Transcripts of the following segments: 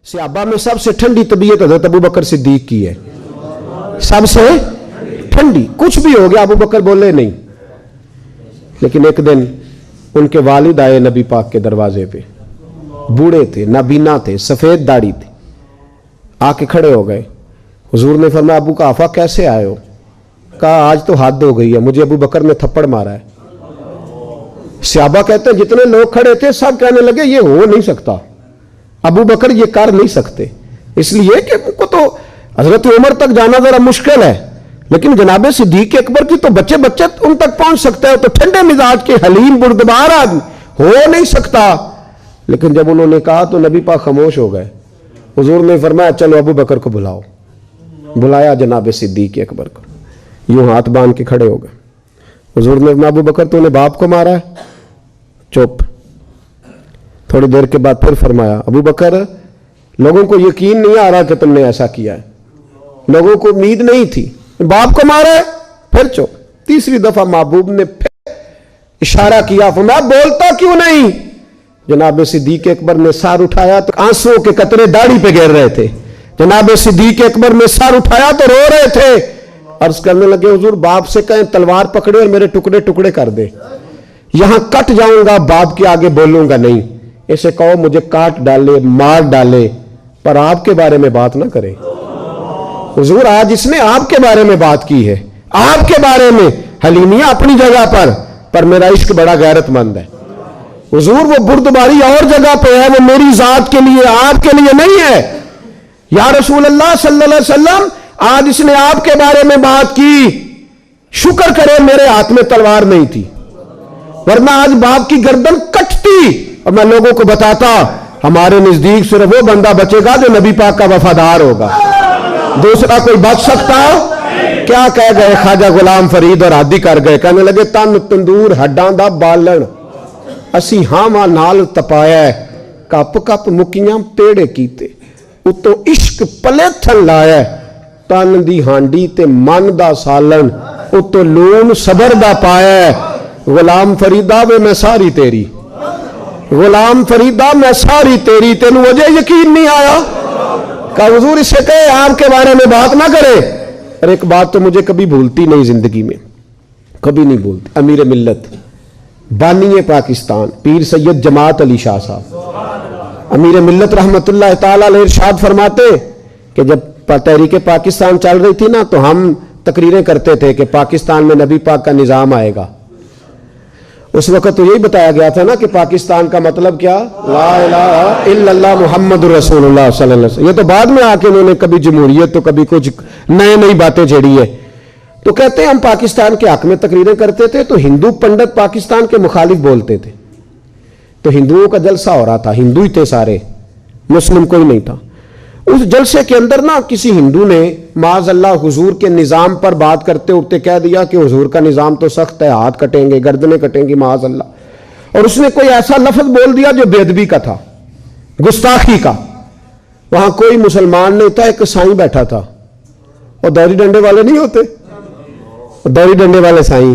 सहाबा में सबसे ठंडी तबीयत हज़रत अबू बकर सिद्दीक की है, सबसे ठंडी। कुछ भी हो गया अबू बकर बोले नहीं। लेकिन एक दिन उनके वालिद आए नबी पाक के दरवाजे पे, बूढ़े थे, नाबीना थे, सफेद दाढ़ी थी, आके खड़े हो गए। हुजूर ने फरमाया अबू काफा कैसे आए हो? कहा आज तो हद हो गई है, मुझे अबू बकर ने थप्पड़ मारा है। सहाबा कहते हैं जितने लोग खड़े थे सब कहने लगे ये हो नहीं सकता, अबू बकर ये कर नहीं सकते, इसलिए कि उनको तो हजरत उमर तक जाना जरा मुश्किल है, लेकिन जनाबे सिद्दीक अकबर की तो बच्चे बच्चे उन तक पहुंच सकते हैं, तो ठंडे मिजाज के हलीम बुर्दबार आदमी हो नहीं सकता। लेकिन जब उन्होंने कहा तो नबी पाक खामोश हो गए। हुजूर ने फरमाया चलो अबू बकर को बुलाओ। बुलाया जनाबे सिद्दीक अकबर को, यूं हाथ बांध के खड़े हो गए। हुजूर ने अबू बकर तूने बाप को मारा है? चुप। थोड़ी देर के बाद फिर फरमाया अबू बकर लोगों को यकीन नहीं आ रहा कि तुमने ऐसा किया है, लोगों को उम्मीद नहीं थी, बाप को मारा है? फिर चुप। तीसरी दफा महबूब ने फिर इशारा किया, फरमाया बोलता क्यों नहीं? जनाब सिद्दीक अकबर ने सर उठाया तो आंसुओं के कतरे दाढ़ी पे गिर रहे थे। जनाब सिद्दीक अकबर ने सर उठाया तो रो रहे थे। अर्ज करने लगे हुजूर बाप से कहें तलवार पकड़े और मेरे टुकड़े टुकड़े कर दे, यहां कट जाऊंगा, बाप के आगे बोलूंगा नहीं। इसे कहो मुझे काट डाले, मार डाले, पर आपके बारे में बात ना करे। हुजूर आज इसने आपके बारे में बात की है, आपके बारे में। हलीमिया अपनी जगह पर मेरा इश्क बड़ा गैरतमंद है। हुजूर वो बुर्दबारी और जगह पे है, वो मेरी जात के लिए, आपके लिए नहीं है। या रसूल अल्लाह सल्लल्लाहु अलैहि वसल्लम आज इसने आपके बारे में बात की, शुक्र करे मेरे हाथ में तलवार नहीं थी, वरना आज बाप की गर्दन कटती। और मैं लोगों को बताता हमारे नजदीक सिर्फ वो बंदा बचेगा जो नबी पाक का वफादार होगा, दूसरा कोई बच सकता? क्या कह गए ख्वाजा गुलाम फरीद और आदि कर गए, कहने लगे तन तंदूर हड्डां दा बालन असी हावां नाल तपाया, कप कप मुकियां पेड़े कीते, उतों इश्क पलेथन लाया, तन दी हांडी ते मन दा सालन, उतों लून सबर दा पाया। गुलाम फरीदा वे मैं सारी तेरी, गुलाम फरीदा मैं सारी तेरी, तेनू अजे यकीन नहीं आया? कहा हुजूर इससे कहे आपके बारे में बात ना करे। और एक बात तो मुझे कभी भूलती नहीं जिंदगी में, कभी नहीं भूलती। अमीर मिल्लत बानी पाकिस्तान पीर सैयद जमात अली शाह साहब अमीर मिल्लत रहमतुल्लाह ताला अलैह इरशाद फरमाते कि जब तहरीक पाकिस्तान चल रही थी ना, तो हम तकरीरें करते थे कि पाकिस्तान में नबी पाक का निज़ाम आएगा। उस वक्त तो यही बताया गया था ना कि पाकिस्तान का मतलब क्या, ला इलाहा इल्लल्लाह मुहम्मदुर रसूलुल्लाह सल्लल्लाहु अलैहि वसल्लम। ये तो बाद में आके उन्होंने कभी जमहूरियत तो कभी कुछ नई बातें छेड़ी है। तो कहते हैं हम पाकिस्तान के हक में तकरीरें करते थे, तो हिंदू पंडित पाकिस्तान के मुखालिफ बोलते थे, तो हिंदुओं का जलसा हो रहा था, हिंदू ही थे सारे, मुस्लिम कोई नहीं था। उस जलसे के अंदर ना किसी हिंदू ने माज़अल्लाह हुजूर के निज़ाम पर बात करते उठते कह दिया कि हुजूर का निज़ाम तो सख्त है, हाथ कटेंगे, गर्दनें कटेंगी माज़अल्लाह। और उसने कोई ऐसा लफ्ज बोल दिया जो बेअदबी का था, गुस्ताखी का। वहां कोई मुसलमान नहीं था, एक साईं बैठा था, और दौरी डंडे वाले नहीं होते, दौरी डंडे वाले साईं,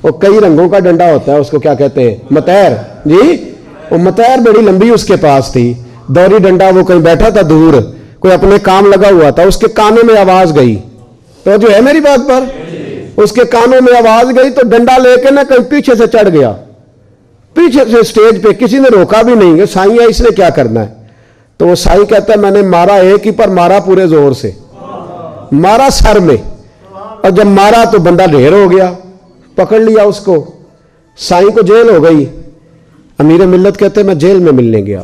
वो कई रंगों का डंडा होता है, उसको क्या कहते हैं, मतैर जी। वो मतैर बड़ी लंबी उसके पास थी, दौरी डंडा, वो कहीं बैठा था दूर, कोई अपने काम लगा हुआ था, उसके कानों में आवाज गई, तो जो है मेरी बात पर, उसके कानों में आवाज गई तो डंडा लेके ना कहीं पीछे से चढ़ गया, पीछे से स्टेज पे, किसी ने रोका भी नहीं है, साईं है इसने क्या करना है। तो वो साईं कहता है मैंने मारा एक ही, पर मारा पूरे जोर से, मारा सर में, और जब मारा तो बंदा ढेर हो गया, पकड़ लिया उसको, साईं को जेल हो गई। अमीर मिल्लत कहते मैं जेल में मिलने गया,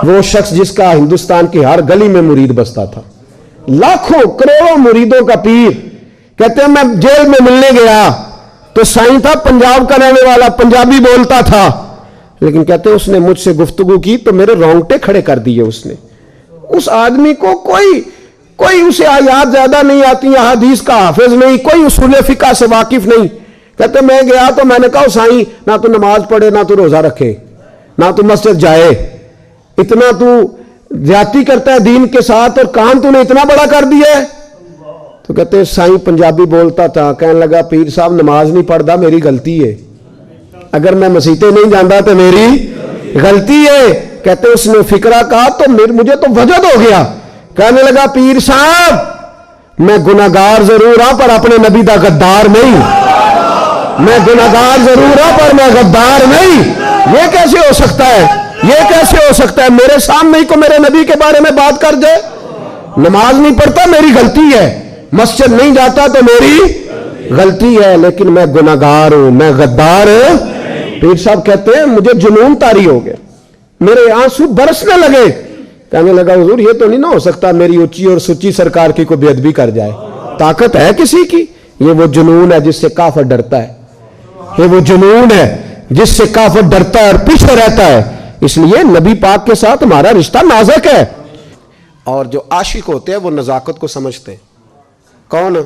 वो शख्स जिसका हिंदुस्तान की हर गली में मुरीद बसता था, लाखों करोड़ों मुरीदों का पीर, कहते हैं मैं जेल में मिलने गया, तो साईं था पंजाब का रहने वाला, पंजाबी बोलता था, लेकिन कहते हैं उसने मुझसे गुफ्तगू की तो मेरे रोंगटे खड़े कर दिए उसने। उस आदमी को कोई उसे आयात ज्यादा नहीं आती, हदीस का हाफिज नहीं, कोई उसूल फिका से वाकिफ नहीं। कहते मैं गया तो मैंने कहा साईं ना तो नमाज पढ़े, ना तो रोजा रखे, ना तो मस्जिद जाए, इतना तू ज्यादती करता है दीन के साथ, और काम तूने इतना बड़ा कर दिया है। तो कहते हैं साईं पंजाबी बोलता था, कहने लगा पीर साहब नमाज नहीं पढ़ता मेरी गलती है, अगर मैं मसीते नहीं जाता तो मेरी गलती है, कहते उसने फिक्रा कहा तो मुझे तो वजद हो गया। कहने लगा पीर साहब मैं गुनाहगार जरूर हां पर अपने नबी दा गद्दार नहीं। मैं गुनाहगार जरूर हां पर मैं गद्दार नहीं। ये कैसे हो सकता है? ये कैसे हो सकता है? मेरे सामने ही को मेरे नबी के बारे में बात कर जाए। नमाज नहीं पढ़ता मेरी गलती है, मस्जिद नहीं जाता तो मेरी गलती है, लेकिन मैं गुनाहगार हूं, मैं गद्दार। पीर साहब कहते हैं मुझे जुनून तारी हो गया, मेरे आंसू बरसने लगे। कहने लगा हुजूर ये तो नहीं ना हो सकता मेरी ऊंची और सुची सरकार की कोई बेअदबी कर जाए। ताकत है किसी की? ये वो जुनून है जिससे काफिर डरता है। ये वो जुनून है जिससे काफिर डरता है और पीछे रहता है। इसलिए नबी पाक के साथ हमारा रिश्ता नाजुक है। और जो आशिक होते हैं वो नजाकत को समझते हैं। कौन?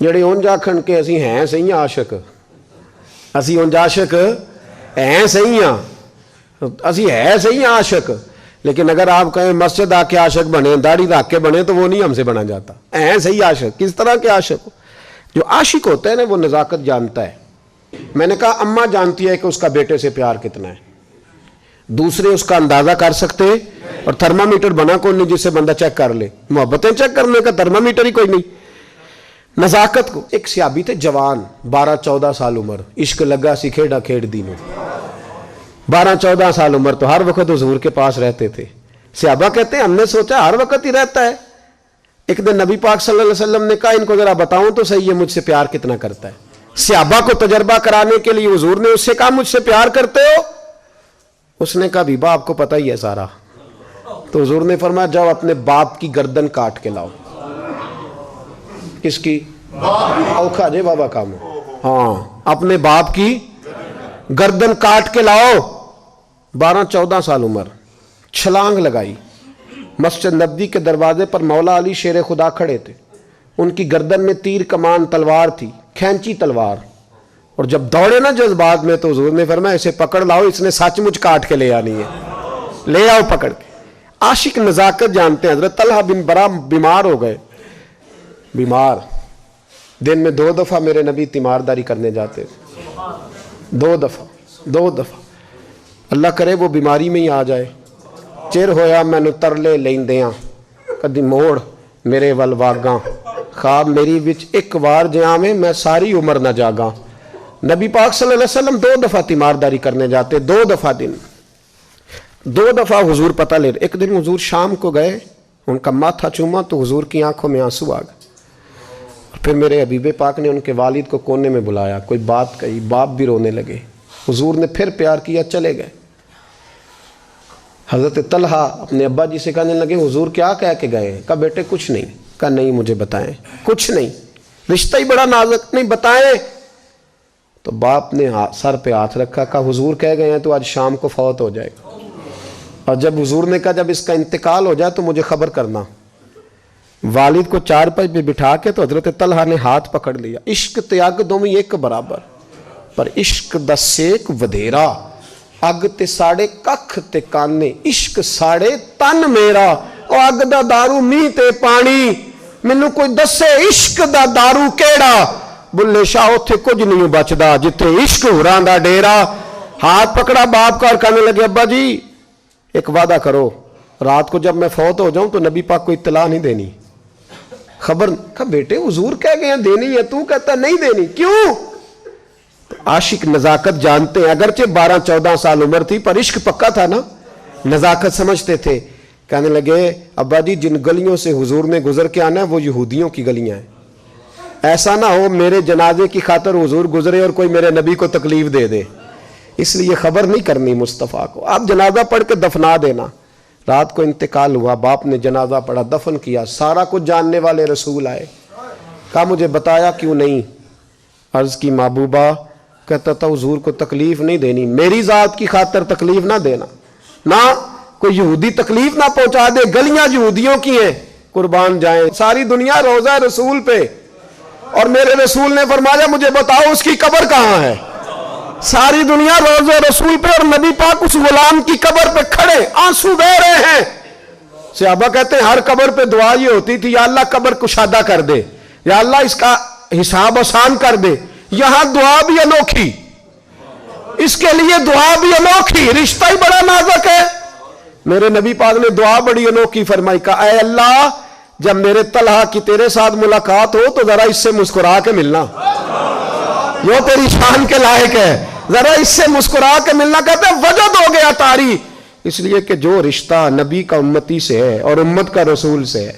ਜਿਹੜੇ ਉਂਝ ਆਖਣ ਕਿ ਅਸੀਂ ਹੈ ਸਹੀ ਆਸ਼ਿਕ, ਅਸੀਂ ਉਂਝ आशिक हैं सही हाँ, ਅਸੀਂ है सही आशिक, लेकिन अगर आप कहें मस्जिद आके आशिक बने, दाढ़ी रख के बने, तो वो नहीं हमसे बना जाता। हैं सही आशिक। किस तरह के आशिक? जो आशिक होता है ना वो नजाकत जानता है। मैंने कहा अम्मा जानती है कि उसका बेटे से प्यार कितना है, दूसरे उसका अंदाजा कर सकते हैं। और थर्मामीटर बना कौन नहीं जिससे बंदा चेक कर ले? मोहब्बतें चेक करने का थर्मामीटर ही कोई नहीं। नजाकत को एक सियाबी थे जवान, 12-14 साल उम्र, इश्क लगा सी खेड़ा खेड़ दी में। 12-14 साल उम्र, तो हर वक्त हुजूर के पास रहते थे। सियाबा कहते हैं हमने सोचा हर वक्त ही रहता है। एक दिन नबी पाक सल्लल्लाहु अलैहि वसल्लम ने कहा इनको जरा बताऊं तो सही है मुझसे प्यार कितना करता है। सियाबा को तजर्बा कराने के लिए हुजूर ने उससे कहा मुझसे प्यार करते हो? उसने कहा बीबा आपको पता ही है सारा। तो हुजूर ने फरमाया जाओ अपने बाप की गर्दन काट के लाओ। किसकी? औखा जे बाबा काम। हाँ, अपने बाप की गर्दन काट के लाओ। 12-14 साल उम्र, छलांग लगाई। मस्जिद नबवी के दरवाजे पर मौला अली शेर खुदा खड़े थे। उनकी गर्दन में तीर कमान तलवार थी, खैंची तलवार। और जब दौड़े ना जज्बात में तो हुजूर ने फरमाया इसे पकड़ लाओ, इसने सचमुच काट के ले आनी है, ले आओ पकड़ के। आशिक नजाकत जानते हैं। हजरत तलहा बिन बरा बीमार हो गए, बीमार। दिन में 2 दफा मेरे नबी तीमारदारी करने जाते, 2 दफा। अल्लाह करे वो बीमारी में ही आ जाए। चिर होया मैनू तरले लेंदियां, कदी मोड़ मेरे वल वागा, ख्वाब मेरी विच एक बार जियावे मैं सारी उम्र न जागा। नबी पाक सल्लल्लाहु अलैहि वसल्लम 2 दफा तीमारदारी करने जाते, 2 दफा दिन, 2 दफा हुजूर पता ले। एक दिन हुजूर शाम को गए, उनका माथा चूमा तो हुजूर की आंखों में आंसू आ गए। फिर मेरे हबीबे पाक ने उनके वालिद को कोने में बुलाया, कोई बात कही, बाप भी रोने लगे। हुजूर ने फिर प्यार किया, चले गए। हजरत तलहा अपने अब्बा जी से कहने लगे हुजूर क्या कह के गए? कहा बेटे कुछ नहीं। कहा नहीं मुझे बताएं। कुछ नहीं, रिश्ता ही बड़ा नाजुक, नहीं बताएं। तो बाप ने सर पे हाथ रखा, कहा हुजूर कह गए हैं तो आज शाम को फौत हो जाएगा। और जब हुजूर ने कहा जब इसका इंतकाल हो जाए तो मुझे खबर करना। वालिद को चारपाई पे बिठा के तो हजरत तलहा ने हाथ पकड़ लिया। इश्क त्याग दोवें एक बराबर, पर इश्क दा सेक वधेरा। अग ते साड़े कख ते काने, इश्क साड़े तन मेरा। ओ अग दा दारू मीह ते पानी, मैनू कोई दसे इश्क दा दारू केड़ा। बुल्ले शाह उत्थे कुछ नहीं बचदा जिथे इश्क होरां दा डेरा। हाथ पकड़ा बाप का और कहने लगे अब्बा जी एक वादा करो, रात को जब मैं फौत हो जाऊं तो नबी पाक को इत्तला नहीं देनी, खबर। कहा बेटे हुजूर कह गए हैं देनी है, तू कहता नहीं देनी, क्यों? तो आशिक नजाकत जानते हैं। अगरचे 12-14 साल उम्र थी पर इश्क पक्का था ना, नजाकत समझते थे। कहने लगे अब्बा जी जिन गलियों से हुजूर ने गुजर के आना है वो यहूदियों की गलियां हैं। ऐसा ना हो मेरे जनाजे की खातर हुजूर गुजरे और कोई मेरे नबी को तकलीफ दे दे, इसलिए खबर नहीं करनी मुस्तफ़ा को। आप जनाजा पढ़ के दफना देना। रात को इंतकाल हुआ, बाप ने जनाजा पढ़ा, दफन किया। सारा कुछ जानने वाले रसूल आए, कहा मुझे बताया क्यों नहीं? अर्ज की महबूबा, कहता था हुजूर को तकलीफ नहीं देनी, मेरी जात की खातर तकलीफ ना देना, ना कोई यहूदी तकलीफ ना पहुंचा दे। गलियां यहूदियों की हैं, कुर्बान जाए सारी दुनिया रोजा रसूल पे। और मेरे रसूल ने फरमाया मुझे बताओ उसकी कब्र कहां है? सारी दुनिया रोज़े रसूल पे और नबी पाक उस गुलाम की कब्र पे खड़े आंसू बह रहे हैं। सहाबा कहते हैं हर कब्र पे दुआ ये होती थी या अल्लाह कब्र कुशादा कर दे, या अल्लाह इसका हिसाब आसान कर दे। यहां दुआ भी अनोखी, इसके लिए दुआ भी अनोखी, रिश्ता ही बड़ा नाजुक है। मेरे नबी पाक ने दुआ बड़ी अनोखी फरमाई का, ऐ अल्लाह जब मेरे तलहा की तेरे साथ मुलाकात हो तो जरा इससे मुस्कुरा के मिलना, वो तेरी शान के लायक है, जरा इससे मुस्कुरा के मिलना। कहते वजद हो गया तारी, इसलिए कि जो रिश्ता नबी का उम्मती से है और उम्मत का रसूल से है,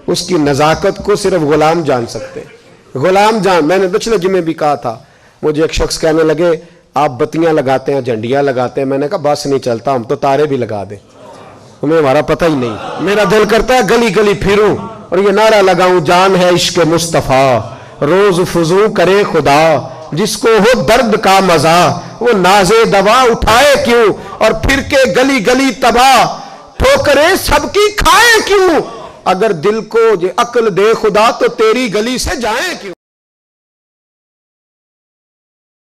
उसकी नजाकत को सिर्फ गुलाम जान सकते हैं। गुलाम जान, मैंने पिछले जुमे भी कहा था, मुझे एक शख्स कहने लगे आप बत्तियां लगाते हैं, झंडियां लगाते हैं। मैंने कहा बस नहीं चलता, हम तो तारे भी लगा दें, हमें हमारा पता ही नहीं। मेरा दिल करता है गली गली फिरूं और ये नारा लगाऊं, जान है इश्क मुस्तफा रोज फुजू करे खुदा, जिसको हो दर्द का मजा वो नाजे दवा उठाए क्यों, और फिर के गली गली तबाह ठोकरे सबकी खाए क्यों। अगर दिल को ये अक्ल दे खुदा तो तेरी गली से जाए क्यों।